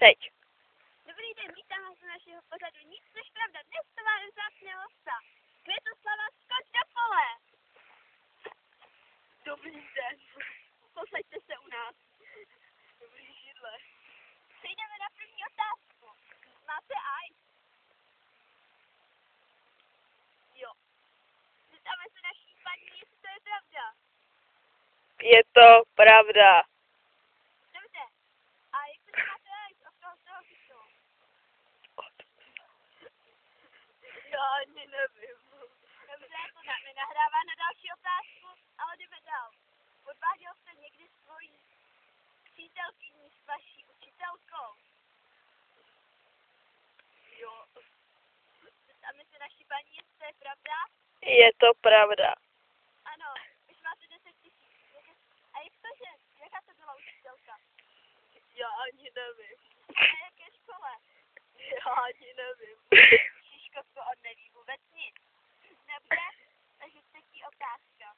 Teď. Dobrý den, vítám vás u našeho pořadu Nic než pravda. Dnes to máme vzácného hosta. Květoslava Skoč do pole. Dobrý den. Posaďte se u nás. Dobrý židle. Přejdeme na první otázku. Máte aj? Jo. Zeptáme se naší paní, jestli to je pravda. Je to pravda. Dobře. A jak se máte aj? Od toho z toho chytu? Já ani nevím. Dobře, to nenahrává na další otázku, ale jdeme dál. Odváděl jste někdy svoji přítelkyni s vaší učitelkou? Jo. Zeptáme se naší paní, jestli to je pravda? Je to pravda. Ano, už máte 10 000. A jak to, že? Jaká to byla učitelka? Já ani nevím. Na jaké škole? Já ani nevím. Šiškovko, on neví vůbec nic. Dobře, takže třetí otázka.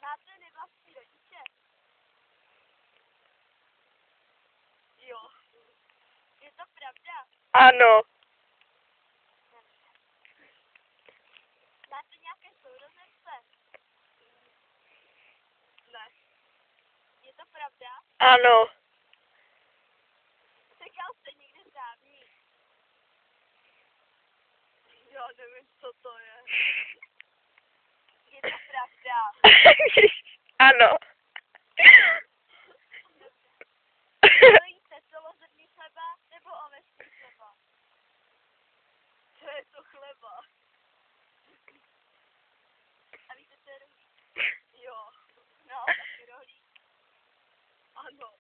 Máte nevlastní rodiče? Jo. Je to pravda? Ano. Máte nějaké sourozence? Ne. Je to pravda? Ano. Čekal jste někde trávník? Já nevím, co to je. Je to pravda? Ano. Co jíte, celozrnný chleba nebo ovesný chleba? Co je to chleba? A víte, co je rohlík? Jo. No, taky rohlík. Ano.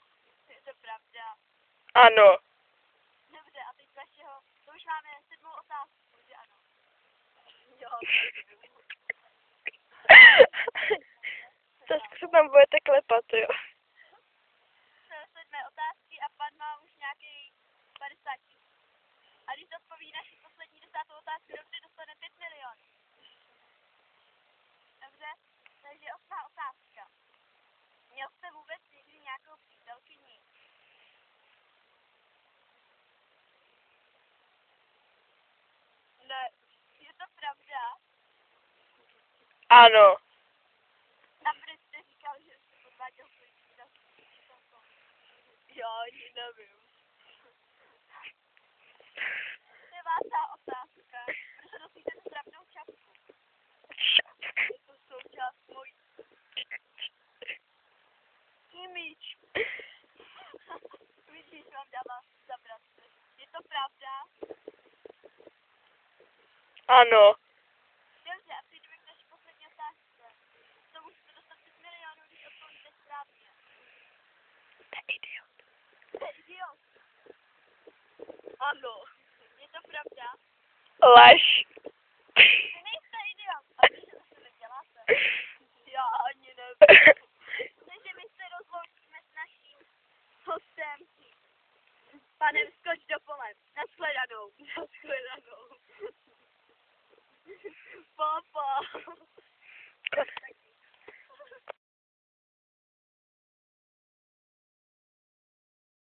Je to pravda. Ano. Dobře, a teď vašeho, to už máme 7. otázku, že ano? Jo. Tak se tam budete klepat, jo. Jsou 7. otázky a pan má už nějaký 50 000. A když odpoví naši poslední 10. otázku, dobře, dostane 5 milionů. Dobře, takže 8. otázka. Měl jste vůbec někdy nějakou přítelkyni? Ne, je to pravda? Ano. A proč jste říkal, že jste podváděl svoji přítelkyni? Já ani nevím. 9. otázka. Proč nosíte tu trapnou čapku? Je to součást mojí image. Vidíš, vám dává zabrat. Je to pravda? Ano. Dobře, a přejdeme k naší poslední otázce. To můžete dostat 5 milionů, když odpovíte správně. Jste idiot. Jste idiot. Ano. Je to pravda? Lež. Vy nejste idiot. A víš, že to sebe děláte? Já ani nevím. Takže my se rozloučíme s naším hostem, panem Skoč do pole.